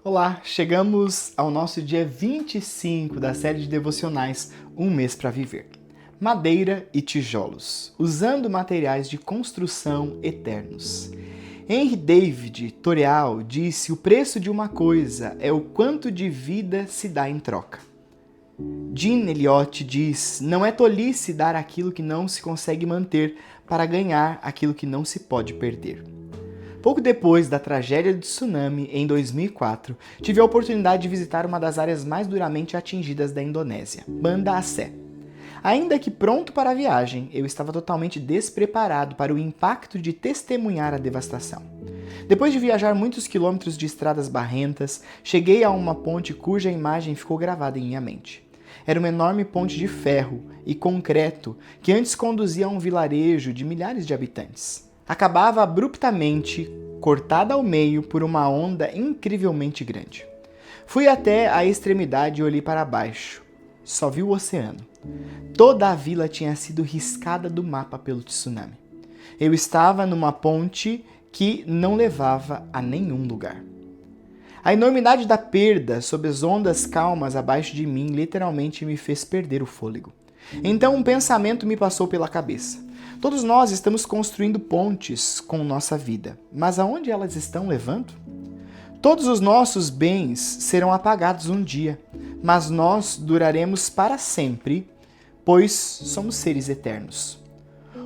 Olá, chegamos ao nosso dia 25 da série de devocionais Um Mês para Viver. Madeira e tijolos, usando materiais de construção eternos. Henry David Thoreau disse: o preço de uma coisa é o quanto de vida se dá em troca. Jean Elliott diz: não é tolice dar aquilo que não se consegue manter para ganhar aquilo que não se pode perder. Pouco depois da tragédia do tsunami, em 2004, tive a oportunidade de visitar uma das áreas mais duramente atingidas da Indonésia, Banda Aceh. Ainda que pronto para a viagem, eu estava totalmente despreparado para o impacto de testemunhar a devastação. Depois de viajar muitos quilômetros de estradas barrentas, cheguei a uma ponte cuja imagem ficou gravada em minha mente. Era uma enorme ponte de ferro e concreto que antes conduzia a um vilarejo de milhares de habitantes. Acabava abruptamente, cortada ao meio por uma onda incrivelmente grande. Fui até a extremidade e olhei para baixo. Só vi o oceano. Toda a vila tinha sido riscada do mapa pelo tsunami. Eu estava numa ponte que não levava a nenhum lugar. A enormidade da perda sob as ondas calmas abaixo de mim literalmente me fez perder o fôlego. Então um pensamento me passou pela cabeça. Todos nós estamos construindo pontes com nossa vida, mas aonde elas estão levando? Todos os nossos bens serão apagados um dia, mas nós duraremos para sempre, pois somos seres eternos.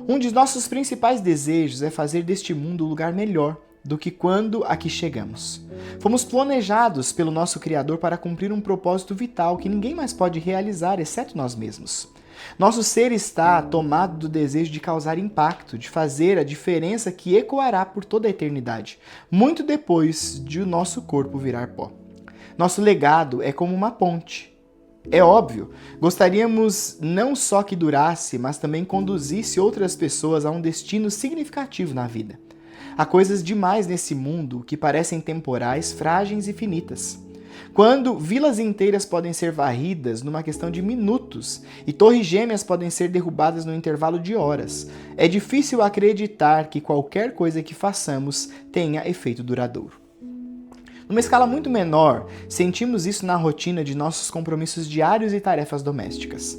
Um de nossos principais desejos é fazer deste mundo um lugar melhor do que quando aqui chegamos. Fomos planejados pelo nosso Criador para cumprir um propósito vital que ninguém mais pode realizar, exceto nós mesmos. Nosso ser está tomado do desejo de causar impacto, de fazer a diferença que ecoará por toda a eternidade, muito depois de o nosso corpo virar pó. Nosso legado é como uma ponte. É óbvio, gostaríamos não só que durasse, mas também conduzisse outras pessoas a um destino significativo na vida. Há coisas demais nesse mundo que parecem temporais, frágeis e finitas. Quando vilas inteiras podem ser varridas numa questão de minutos e torres gêmeas podem ser derrubadas no intervalo de horas, é difícil acreditar que qualquer coisa que façamos tenha efeito duradouro. Numa escala muito menor, sentimos isso na rotina de nossos compromissos diários e tarefas domésticas.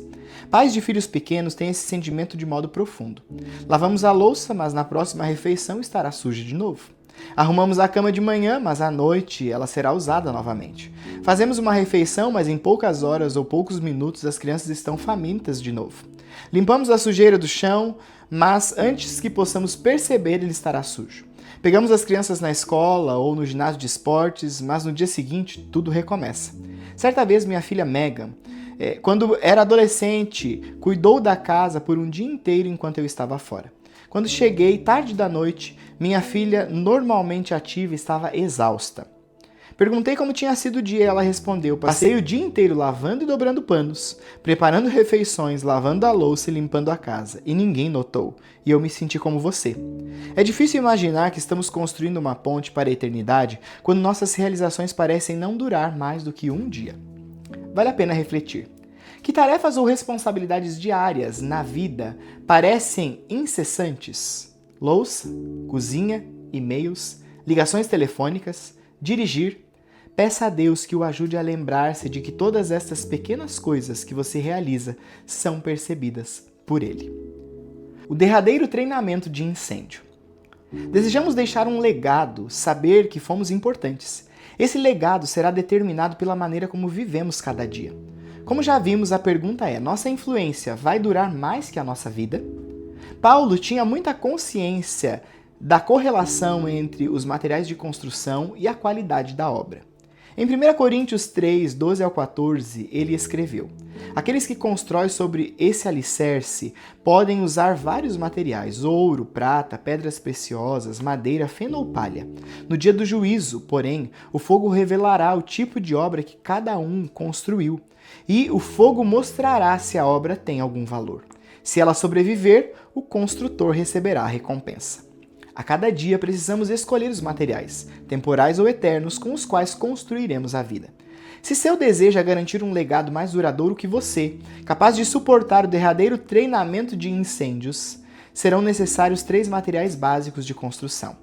Pais de filhos pequenos têm esse sentimento de modo profundo. Lavamos a louça, mas na próxima refeição estará suja de novo. Arrumamos a cama de manhã, mas à noite ela será usada novamente. Fazemos uma refeição, mas em poucas horas ou poucos minutos as crianças estão famintas de novo. Limpamos a sujeira do chão, mas antes que possamos perceber, ele estará sujo. Pegamos as crianças na escola ou no ginásio de esportes, mas no dia seguinte tudo recomeça. Certa vez minha filha Megan, quando era adolescente, cuidou da casa por um dia inteiro enquanto eu estava fora. Quando cheguei, tarde da noite, minha filha, normalmente ativa, estava exausta. Perguntei como tinha sido o dia e ela respondeu: passei o dia inteiro lavando e dobrando panos, preparando refeições, lavando a louça e limpando a casa, e ninguém notou, e eu me senti como você. É difícil imaginar que estamos construindo uma ponte para a eternidade quando nossas realizações parecem não durar mais do que um dia. Vale a pena refletir. Que tarefas ou responsabilidades diárias na vida parecem incessantes? Louça, cozinha, e-mails, ligações telefônicas, dirigir. Peça a Deus que o ajude a lembrar-se de que todas estas pequenas coisas que você realiza são percebidas por Ele. O derradeiro treinamento de incêndio. Desejamos deixar um legado, saber que fomos importantes. Esse legado será determinado pela maneira como vivemos cada dia. Como já vimos, a pergunta é: nossa influência vai durar mais que a nossa vida? Paulo tinha muita consciência da correlação entre os materiais de construção e a qualidade da obra. Em 1 Coríntios 3, 12 ao 14, ele escreveu: aqueles que constroem sobre esse alicerce podem usar vários materiais: ouro, prata, pedras preciosas, madeira, feno ou palha. No dia do juízo, porém, o fogo revelará o tipo de obra que cada um construiu, e o fogo mostrará se a obra tem algum valor. Se ela sobreviver, o construtor receberá a recompensa. A cada dia precisamos escolher os materiais, temporais ou eternos, com os quais construiremos a vida. Se seu desejo é garantir um legado mais duradouro que você, capaz de suportar o derradeiro treinamento de incêndios, serão necessários 3 materiais básicos de construção: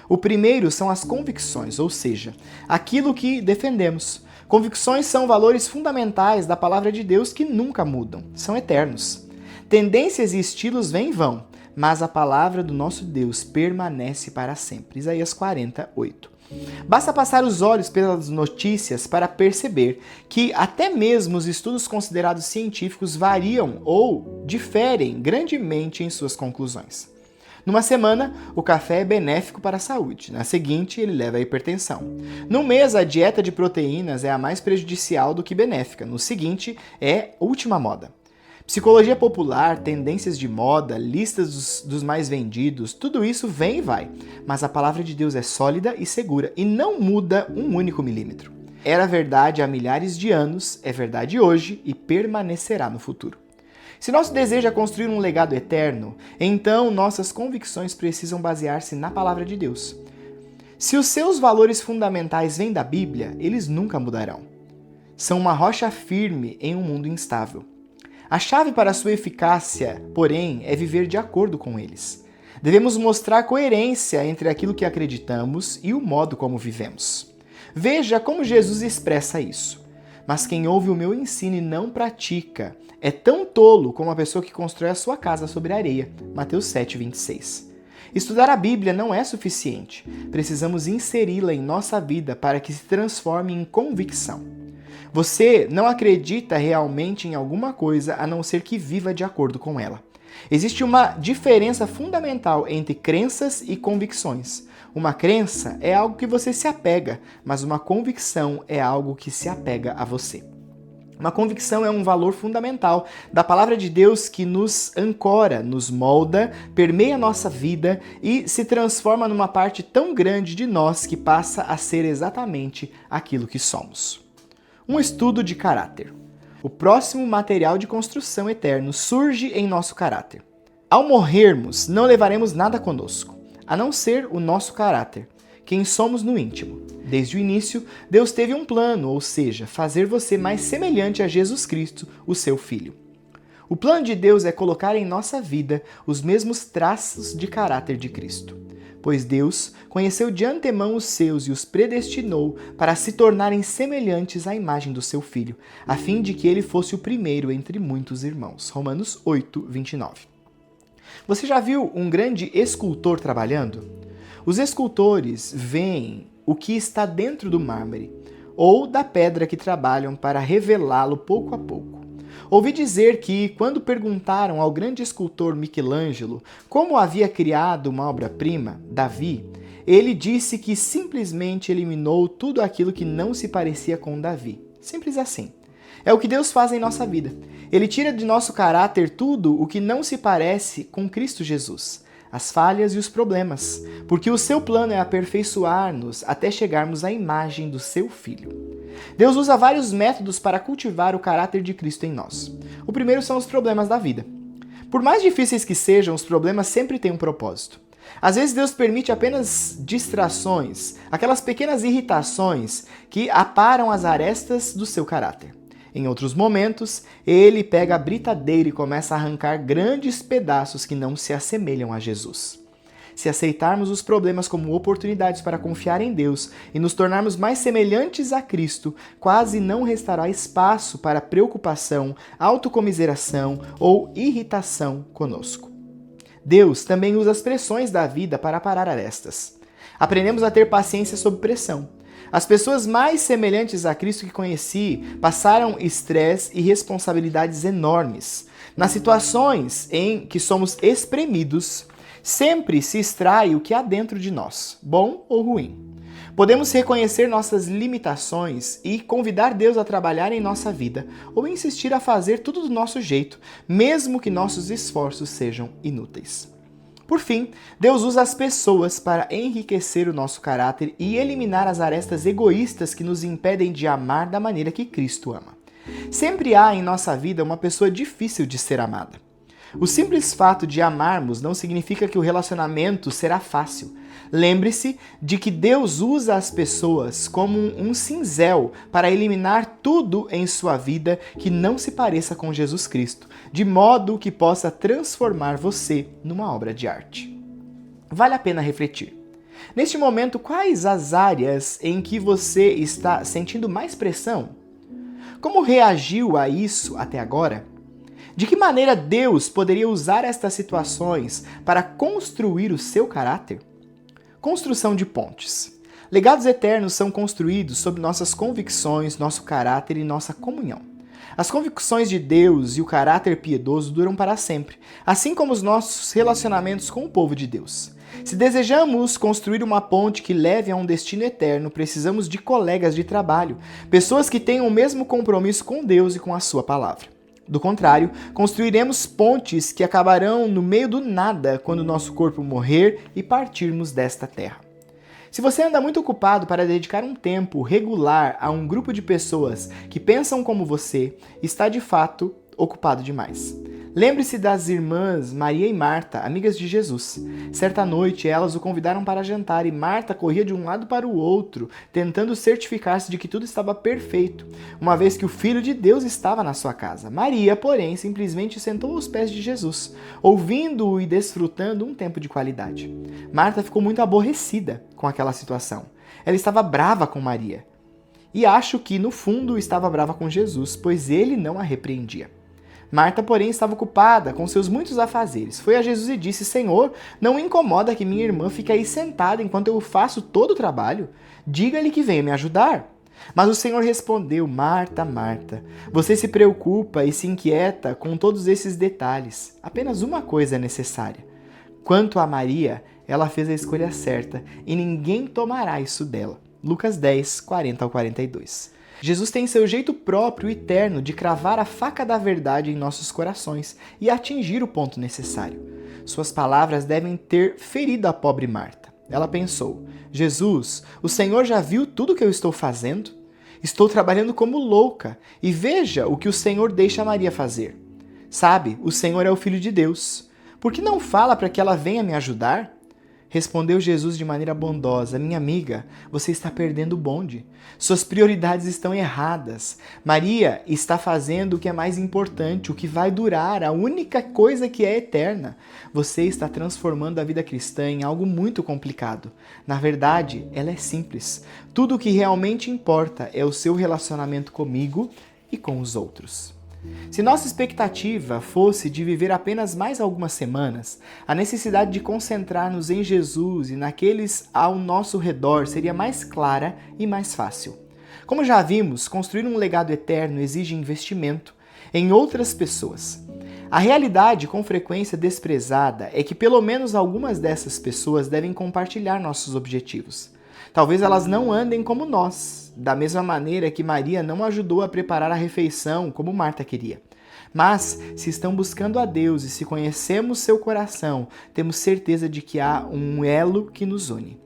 O primeiro são as convicções, ou seja, aquilo que defendemos. Convicções são valores fundamentais da palavra de Deus que nunca mudam, são eternos. Tendências e estilos vêm e vão, mas a palavra do nosso Deus permanece para sempre. Isaías 48. Basta passar os olhos pelas notícias para perceber que até mesmo os estudos considerados científicos variam ou diferem grandemente em suas conclusões. Numa semana, o café é benéfico para a saúde. Na seguinte, ele leva à hipertensão. No mês, a dieta de proteínas é a mais prejudicial do que benéfica. No seguinte, é última moda. Psicologia popular, tendências de moda, listas dos mais vendidos, tudo isso vem e vai. Mas a palavra de Deus é sólida e segura e não muda um único milímetro. Era verdade há milhares de anos, é verdade hoje e permanecerá no futuro. Se nosso desejo é construir um legado eterno, então nossas convicções precisam basear-se na palavra de Deus. Se os seus valores fundamentais vêm da Bíblia, eles nunca mudarão. São uma rocha firme em um mundo instável. A chave para sua eficácia, porém, é viver de acordo com eles. Devemos mostrar coerência entre aquilo que acreditamos e o modo como vivemos. Veja como Jesus expressa isso. Mas quem ouve o meu ensino e não pratica é tão tolo como a pessoa que constrói a sua casa sobre a areia. Mateus 7:26. Estudar a Bíblia não é suficiente. Precisamos inseri-la em nossa vida para que se transforme em convicção. Você não acredita realmente em alguma coisa a não ser que viva de acordo com ela. Existe uma diferença fundamental entre crenças e convicções. Uma crença é algo que você se apega, mas uma convicção é algo que se apega a você. Uma convicção é um valor fundamental da palavra de Deus que nos ancora, nos molda, permeia nossa vida e se transforma numa parte tão grande de nós que passa a ser exatamente aquilo que somos. Um estudo de caráter. O próximo material de construção eterno surge em nosso caráter. Ao morrermos, não levaremos nada conosco, a não ser o nosso caráter, quem somos no íntimo. Desde o início, Deus teve um plano, ou seja, fazer você mais semelhante a Jesus Cristo, o seu Filho. O plano de Deus é colocar em nossa vida os mesmos traços de caráter de Cristo. Pois Deus conheceu de antemão os seus e os predestinou para se tornarem semelhantes à imagem do seu Filho, a fim de que ele fosse o primeiro entre muitos irmãos. Romanos 8:29. Você já viu um grande escultor trabalhando? Os escultores veem o que está dentro do mármore ou da pedra que trabalham para revelá-lo pouco a pouco. Ouvi dizer que, quando perguntaram ao grande escultor Michelangelo como havia criado uma obra-prima, Davi, ele disse que simplesmente eliminou tudo aquilo que não se parecia com Davi. Simples assim. É o que Deus faz em nossa vida. Ele tira de nosso caráter tudo o que não se parece com Cristo Jesus, as falhas e os problemas, porque o seu plano é aperfeiçoar-nos até chegarmos à imagem do seu Filho. Deus usa vários métodos para cultivar o caráter de Cristo em nós. O primeiro são os problemas da vida. Por mais difíceis que sejam, os problemas sempre têm um propósito. Às vezes Deus permite apenas distrações, aquelas pequenas irritações que aparam as arestas do seu caráter. Em outros momentos, ele pega a britadeira e começa a arrancar grandes pedaços que não se assemelham a Jesus. Se aceitarmos os problemas como oportunidades para confiar em Deus e nos tornarmos mais semelhantes a Cristo, quase não restará espaço para preocupação, autocomiseração ou irritação conosco. Deus também usa as pressões da vida para parar arestas. Aprendemos a ter paciência sob pressão. As pessoas mais semelhantes a Cristo que conheci passaram estresse e responsabilidades enormes. Nas situações em que somos espremidos, sempre se extrai o que há dentro de nós, bom ou ruim. Podemos reconhecer nossas limitações e convidar Deus a trabalhar em nossa vida, ou insistir a fazer tudo do nosso jeito, mesmo que nossos esforços sejam inúteis. Por fim, Deus usa as pessoas para enriquecer o nosso caráter e eliminar as arestas egoístas que nos impedem de amar da maneira que Cristo ama. Sempre há em nossa vida uma pessoa difícil de ser amada. O simples fato de amarmos não significa que o relacionamento será fácil. Lembre-se de que Deus usa as pessoas como um cinzel para eliminar tudo em sua vida que não se pareça com Jesus Cristo, de modo que possa transformar você numa obra de arte. Vale a pena refletir. Neste momento, quais as áreas em que você está sentindo mais pressão? Como reagiu a isso até agora? De que maneira Deus poderia usar estas situações para construir o seu caráter? Construção de pontes. Legados eternos são construídos sobre nossas convicções, nosso caráter e nossa comunhão. As convicções de Deus e o caráter piedoso duram para sempre, assim como os nossos relacionamentos com o povo de Deus. Se desejamos construir uma ponte que leve a um destino eterno, precisamos de colegas de trabalho, pessoas que tenham o mesmo compromisso com Deus e com a sua palavra. Do contrário, construiremos pontes que acabarão no meio do nada quando nosso corpo morrer e partirmos desta terra. Se você anda muito ocupado para dedicar um tempo regular a um grupo de pessoas que pensam como você, está de fato ocupado demais. Lembre-se das irmãs Maria e Marta, amigas de Jesus. Certa noite, elas o convidaram para jantar e Marta corria de um lado para o outro, tentando certificar-se de que tudo estava perfeito, uma vez que o Filho de Deus estava na sua casa. Maria, porém, simplesmente sentou aos pés de Jesus, ouvindo-o e desfrutando um tempo de qualidade. Marta ficou muito aborrecida com aquela situação. Ela estava brava com Maria. E acho que, no fundo, estava brava com Jesus, pois ele não a repreendia. Marta, porém, estava ocupada com seus muitos afazeres. Foi a Jesus e disse: Senhor, não me incomoda que minha irmã fique aí sentada enquanto eu faço todo o trabalho? Diga-lhe que venha me ajudar. Mas o Senhor respondeu: Marta, Marta, você se preocupa e se inquieta com todos esses detalhes. Apenas uma coisa é necessária. Quanto a Maria, ela fez a escolha certa e ninguém tomará isso dela. Lucas 10, 40 ao 42. Jesus tem seu jeito próprio e terno de cravar a faca da verdade em nossos corações e atingir o ponto necessário. Suas palavras devem ter ferido a pobre Marta. Ela pensou: Jesus, o Senhor já viu tudo o que eu estou fazendo? Estou trabalhando como louca e veja o que o Senhor deixa Maria fazer. Sabe, o Senhor é o Filho de Deus. Por que não fala para que ela venha me ajudar? Respondeu Jesus de maneira bondosa: minha amiga, você está perdendo o bonde. Suas prioridades estão erradas. Maria está fazendo o que é mais importante, o que vai durar, a única coisa que é eterna. Você está transformando a vida cristã em algo muito complicado. Na verdade, ela é simples. Tudo o que realmente importa é o seu relacionamento comigo e com os outros. Se nossa expectativa fosse de viver apenas mais algumas semanas, a necessidade de concentrar-nos em Jesus e naqueles ao nosso redor seria mais clara e mais fácil. Como já vimos, construir um legado eterno exige investimento em outras pessoas. A realidade com frequência desprezada é que pelo menos algumas dessas pessoas devem compartilhar nossos objetivos. Talvez elas não andem como nós, da mesma maneira que Maria não ajudou a preparar a refeição como Marta queria. Mas, se estão buscando a Deus e se conhecemos seu coração, temos certeza de que há um elo que nos une.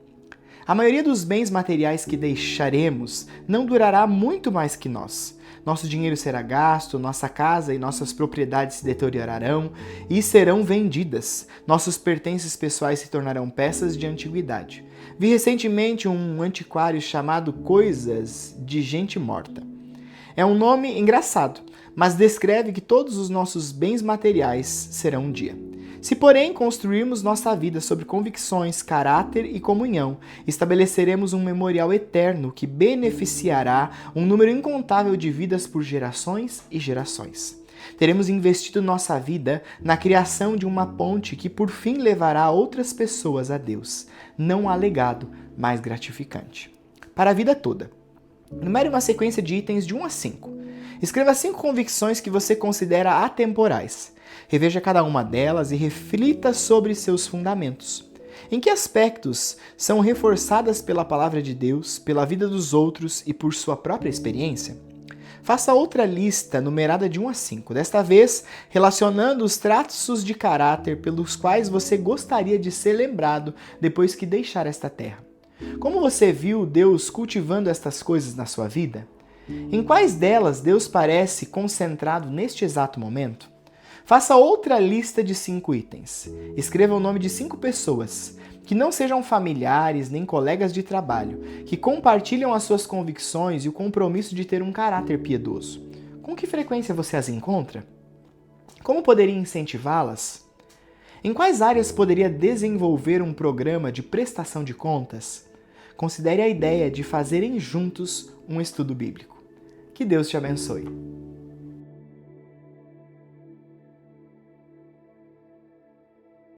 A maioria dos bens materiais que deixaremos não durará muito mais que nós. Nosso dinheiro será gasto, nossa casa e nossas propriedades se deteriorarão e serão vendidas. Nossos pertences pessoais se tornarão peças de antiguidade. Vi recentemente um antiquário chamado Coisas de Gente Morta. É um nome engraçado, mas descreve que todos os nossos bens materiais serão um dia. Se, porém, construirmos nossa vida sobre convicções, caráter e comunhão, estabeleceremos um memorial eterno que beneficiará um número incontável de vidas por gerações e gerações. Teremos investido nossa vida na criação de uma ponte que por fim levará outras pessoas a Deus. Não há legado mais gratificante. Para a vida toda. Numere uma sequência de itens de 1 a 5. Escreva 5 convicções que você considera atemporais. Reveja cada uma delas e reflita sobre seus fundamentos. Em que aspectos são reforçadas pela palavra de Deus, pela vida dos outros e por sua própria experiência? Faça outra lista numerada de 1 a 5, desta vez relacionando os traços de caráter pelos quais você gostaria de ser lembrado depois que deixar esta terra. Como você viu Deus cultivando estas coisas na sua vida? Em quais delas Deus parece concentrado neste exato momento? Faça outra lista de 5 itens. Escreva o nome de 5 pessoas, que não sejam familiares nem colegas de trabalho, que compartilham as suas convicções e o compromisso de ter um caráter piedoso. Com que frequência você as encontra? Como poderia incentivá-las? Em quais áreas poderia desenvolver um programa de prestação de contas? Considere a ideia de fazerem juntos um estudo bíblico. Que Deus te abençoe.